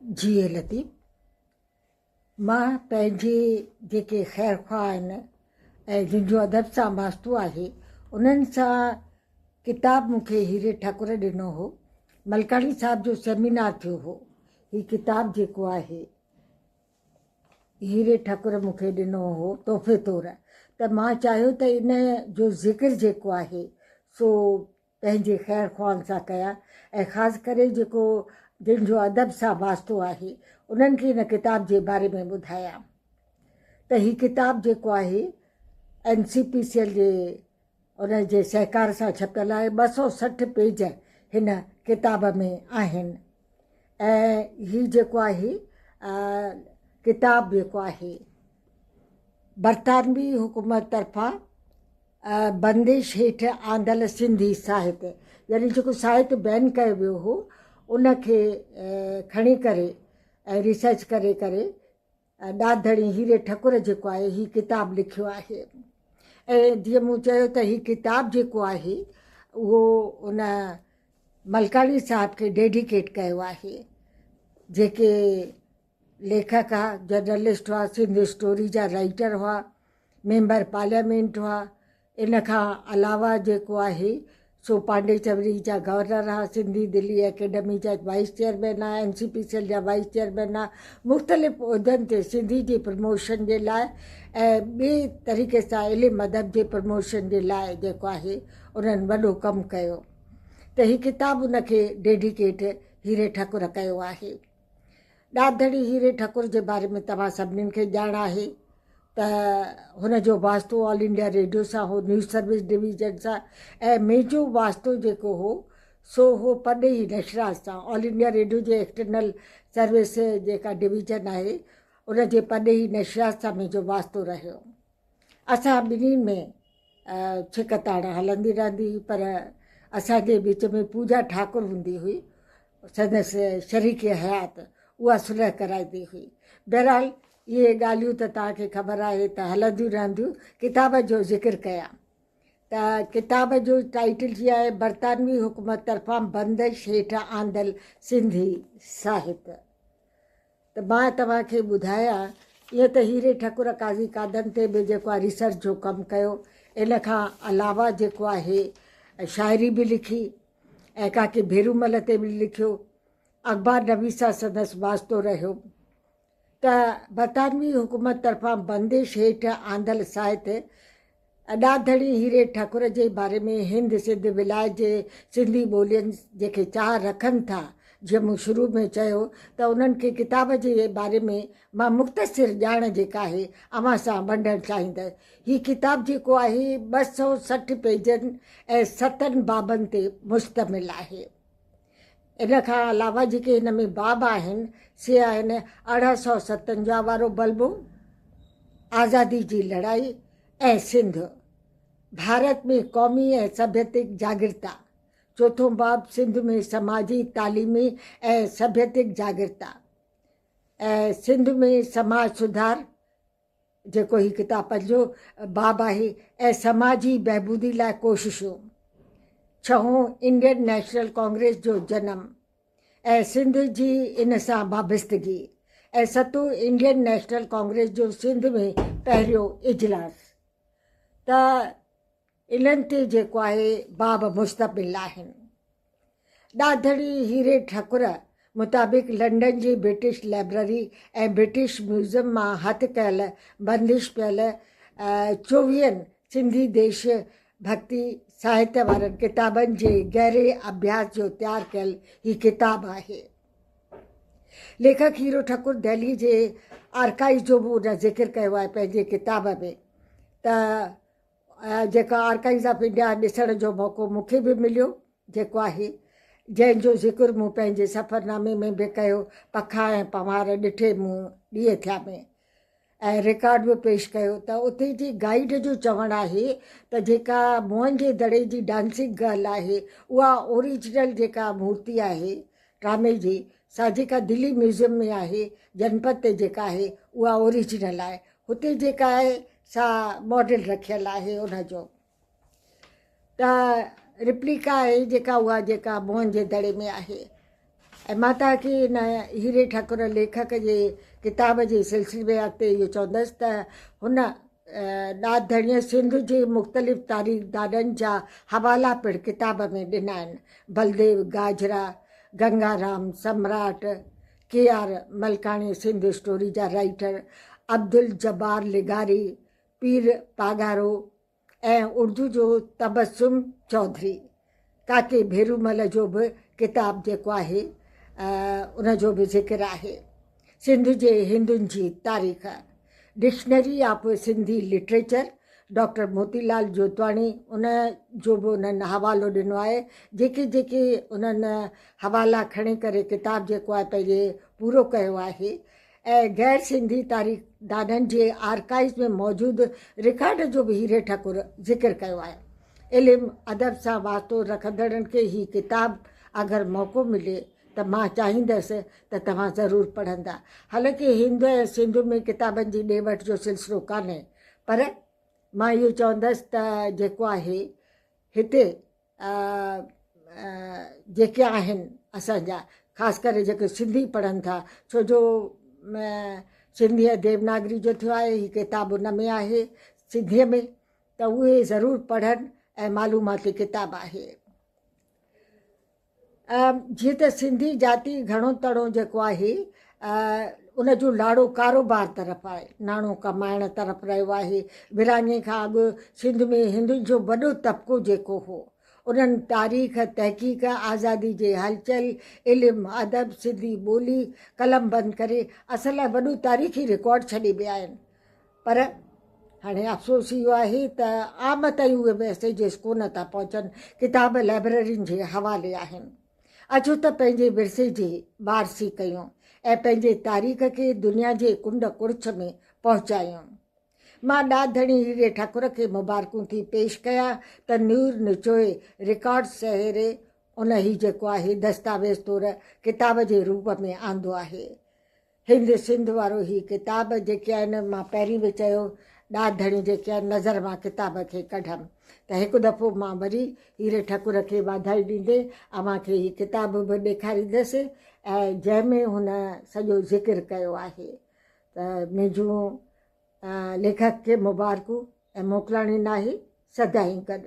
जी लतीफ़, मां पंहिंजे जेके ख़ैर ख़्वाह आहिनि ऐं जिन अदब सां वास्तो आहे उन्हनि सां किताबु मूंखे हीरे ठाकुर ॾिनो हो। मलकाणी साहिब जो सेमिनार थियो हो। हीउ किताबु जेको आहे हीरे ठाकुर मूंखे ॾिनो हो तोहफ़े तौरु। त मां चाहियो त इन जो ज़िक्र जेको आहे सो पंहिंजे ख़ैर ख़्वाहनि सां कयां ऐं ख़ासि करे जेको जिन जो अदब सां वास्तो आहे उन्हनि खे इन किताब जे बारे में ॿुधायां। त हीउ किताबु जेको आहे NCPCL जे उन जे सहकार सां छपियल आहे। 260 पेज हिन किताब में आहिनि ऐं हीउ जेको आहे किताबु जेको आहे बरतानवी हुकूमत तरफ़ां बंदिश हेठि आंदल सिंधी साहित्य, यानी जेको साहित्य बैन कयो वियो हो उनखे खणी करे ऐं रिसर्च करे ॾाढड़ी हीरे ठाकुर जेको आहे हीउ किताबु लिखियो आहे। ऐं जीअं मूं चयो त हीउ किताबु जेको आहे उहो उन मलकाणी साहिब खे डेडिकेट कयो आहे, जेके लेखक हुआ, जर्नलिस्ट हुआ, सिंध स्टोरी जा राइटर हुआ, मेंबर पार्लियामेंट हुआ। इन खां अलावा जेको आहे सो पांडेचवरी जा गवर्नर हुआ, सिंधी दिल्ली एकेडमी जा वाइस चेयरमैन आहे, NCPCL जा वाइस चेयरमैन आहे। मुख़्तलिफ़ उहिदनि ते सिंधी जी प्रमोशन जे लाइ ऐं ॿिए तरीक़े सां इल्मु अदब जे प्रमोशन जे लाइ जेको आहे उन्हनि वॾो कमु कयो। त हीउ किताबु उनखे डेडिकेट हीरे ठाकुर कयो आहे। ॾाढड़ी हीरे ठाकुर जे बारे में तव्हां सभिनीनि खे ॼाण आहे त हुनजो वास्तो ऑल इंडिया रेडियो सां हो, न्यूज़ सर्विस डिवीज़न सां, ऐं मुंहिंजो वास्तो जेको हो सो हो पॾई नशरात सां। ऑल इंडिया रेडियो जे एक्सटर्नल सर्विस जेका डिवीज़न आहे उन जे पॾई नशरात सां मुंहिंजो वास्तो रहियो। असां ॿिन्हिनि में छिकताड़ हलंदी रहंदी हुई, पर असांजे विच में पूजा ठाकुर हूंदी हुई, संदसि शरीक हयात, उहा सुलह कराईंदी हुई। बहरहाल इहे ॻाल्हियूं त तव्हांखे ख़बर आहे त हलंदियूं रहंदियूं। किताब जो ज़िक्र कयां त किताब जो टाइटल जी आहे बरतानवी हुकूमत तरफ़ां बंदिश हेठि आंदल सिंधी साहित्य। त मां तव्हांखे ॿुधायां ईअं त हीरे ठाकुर काज़ी कादन ते बि जेको आहे रिसर्च जो कमु कयो। इन खां अलावा जेको आहे शाइरी बि लिखी ऐं काके भेरूमल ते बि लिखियो। अख़बार नवीसा संदसि वास्तो रहियो। त बरतानवी हुकूमत तरफ़ां बंदिश हेठि आंदल साहित्य ॾाढड़ी हीरे ठाकुर जे बारे में हिंद सिंध विलायत जे सिंधी ॿोलियुनि जेके चाह रखनि था, जीअं मूं शुरू में चयो त उन्हनि खे किताब जे बारे में मां मुख़्तसिर ॼाण जेका आहे अव्हां सां वंडणु चाहींदसि। हीउ किताबु जेको आहे 260 पेजनि ऐं 7 बाबनि ते मुश्तमिल आहे। इन खां अलावा जेके हिन में बाब आहिनि से आहिनि 1857 वारो बल्बो, आज़ादी जी लड़ाई ऐं सिंध, भारत में क़ौमी ऐं सभ्यतिक जागृता। चौथों बाब सिंध में समाजी तालीमी ऐं सभ्यतिक जागृता ऐं सिंध में समाज सुधार जेको ही किताब पंजो बाब आहे, ऐं समाजी बहबूदी लाइ कोशिशूं। छहों इंडियन नेशनल कांग्रेस जो जनम ऐं सिंध जी इन सां वाबस्तगी, ऐं सतों इंडियन नेशनल कांग्रेस जो सिंध में पहिरियों इजलास। त इन्हनि ते जेको आहे बाब मुश्तमिल आहिनि। ॾाढड़ी हीरे ठाकुर मुताबिक़ लंडन जी ब्रिटिश लाइब्रेरी ऐं ब्रिटिश म्यूज़ियम मां हथु कयल बंदिश पियल 24 सिंधी देश भक्ति साहित्य वारनि किताबनि जे गहरे अभ्यास जो तयारु कयल हीउ किताबु आहे। लेखक हीरो ठाकुर दिल्ली जे आर्काइव जो बि उन ज़िक्र कयो आहे पंहिंजे किताब में। त जेका आर्काइव्स ऑफ इंडिया ॾिसण जो मौक़ो मूंखे बि मिलियो जेको आहे, जंहिंजो ज़िक्र मूं पंहिंजे सफ़रनामे में बि कयो। पखा ऐं पवार ॾिठे मूं ॾींहं थिया में, ऐं रिकॉर्ड बि पेश कयो। त उते जी गाइड जो चवणु आहे त जेका मोहन जे दड़े जी डांसिंग गर्ल आहे उहा ओरिजिनल जेका मूर्ति आहे ड्रामे जी सा जेका दिल्ली म्यूज़ियम में आहे, जनपद ते जेका आहे उहा ओरिजिनल आहे। हुते जेका आहे सा मॉडल रखियलु आहे उनजो। त रिप्लिका आहे जेका उहा जेका मोहन जे दड़े में आहे। ऐं मां तव्हांखे हिन हीरे ठाकुर लेखक जे किताब जे सिलसिले में अॻिते इहो चवंदसि त हुन ॾाढ धणीअ सिंध जे मुख़्तलिफ़ तारीख़दाननि जा हवाला पिणु किताब में ॾिना आहिनि। बलदेव गाजरा, गंगाराम सम्राट, KR मलकाणी सिंध स्टोरी जा राइटर, अब्दुल जब्बार लिगारी, पीर पागारो ऐं उर्दू जो तबस्सुम चौधरी। काके भेरूमल जो बि किताब जेको आहे उन जो बि ज़िक्र आहे। सिंध जे हिंदुनि जी तारीख़, dictionary of Sindhi literature, doctor Motilal Jotwani उन जो बि उन्हनि हवालो ॾिनो आहे। जेके जेके उन्हनि हवाला खणी करे किताब जेको आहे पंहिंजे पूरो कयो आहे। ऐं गैर सिंधी तारीख़दाननि जे आर्काइव्स में मौजूदु रिकॉर्ड जो बि हीरे ठाकुर ज़िक्र कयो आहे। इल्मु अदब सां वास्तो रखंदड़नि खे ही किताब अगरि मौक़ो मिले त मां चाहींदसि त तव्हां ज़रूरु पढ़ंदा। हालांकि हिंद ऐं सिंध में किताबनि जी ॾे वठि जो सिलसिलो कान्हे, पर मां इहो चवंदसि त जेको आहे हिते जेके आहिनि असांजा ख़ासि करे जेके सिंधी पढ़नि था, छो जो सिंधीअ देवनागरी जो थियो आहे, हीअ किताब उन में आहे सिंधीअ में, त उहे ज़रूरु पढ़नि ऐं मालूमाती किताब आहे। जीअं त सिंधी जाती घणो तणो जेको आहे उन जो लाड़ो कारोबार तरफ़ आहे, नाणो कमाइण तरफ़ रहियो आहे। विरहाङे खां अॻु सिंध में हिंदुनि जो वॾो तबिको जेको हो, उन्हनि तारीख़, तहक़ीक़, आज़ादी जे हलचल, इल्मु अदब, सिंधी ॿोली कलम बंदि करे असल लाइ वॾो तारीख़ी रिकॉर्ड छॾे विया आहिनि। पर हाणे अफ़सोस इहो आहे त आम ताईं उहे मैसेजिस कोन था पहुचनि। किताब लाइब्रेरियुनि जे हवाले आहिनि। अचो त पंहिंजे विरसे जी वारसी कयूं ऐं पंहिंजे तारीख़ खे दुनिया जे कुंड कुड़छ में पहुचायूं। मां ॾाढणी हीरे ठाकुर खे मुबारकूं थी पेश कयां त नूर निचोए रिकॉर्ड सहेरे उन ही जेको आहे दस्तावेज़ तौरु किताब जे रूप में आंदो आहे। हिंद सिंध वारो ही किताब जेके आहिनि, मां पहिरीं बि चयो, ॾाढणी जेके आहिनि नज़र मां किताब खे कढमि त हिकु दफ़ो मां वरी हीरे ठाकुर खे वाधाई ॾींदे अव्हांखे हीअ किताब बि ॾेखारींदसि ऐं जंहिंमें हुन सॼो ज़िक्र कयो आहे। त मुंहिंजूं लेखक खे मुबारकूं ऐं मोकिलाणी नाहे सदाईं गॾु।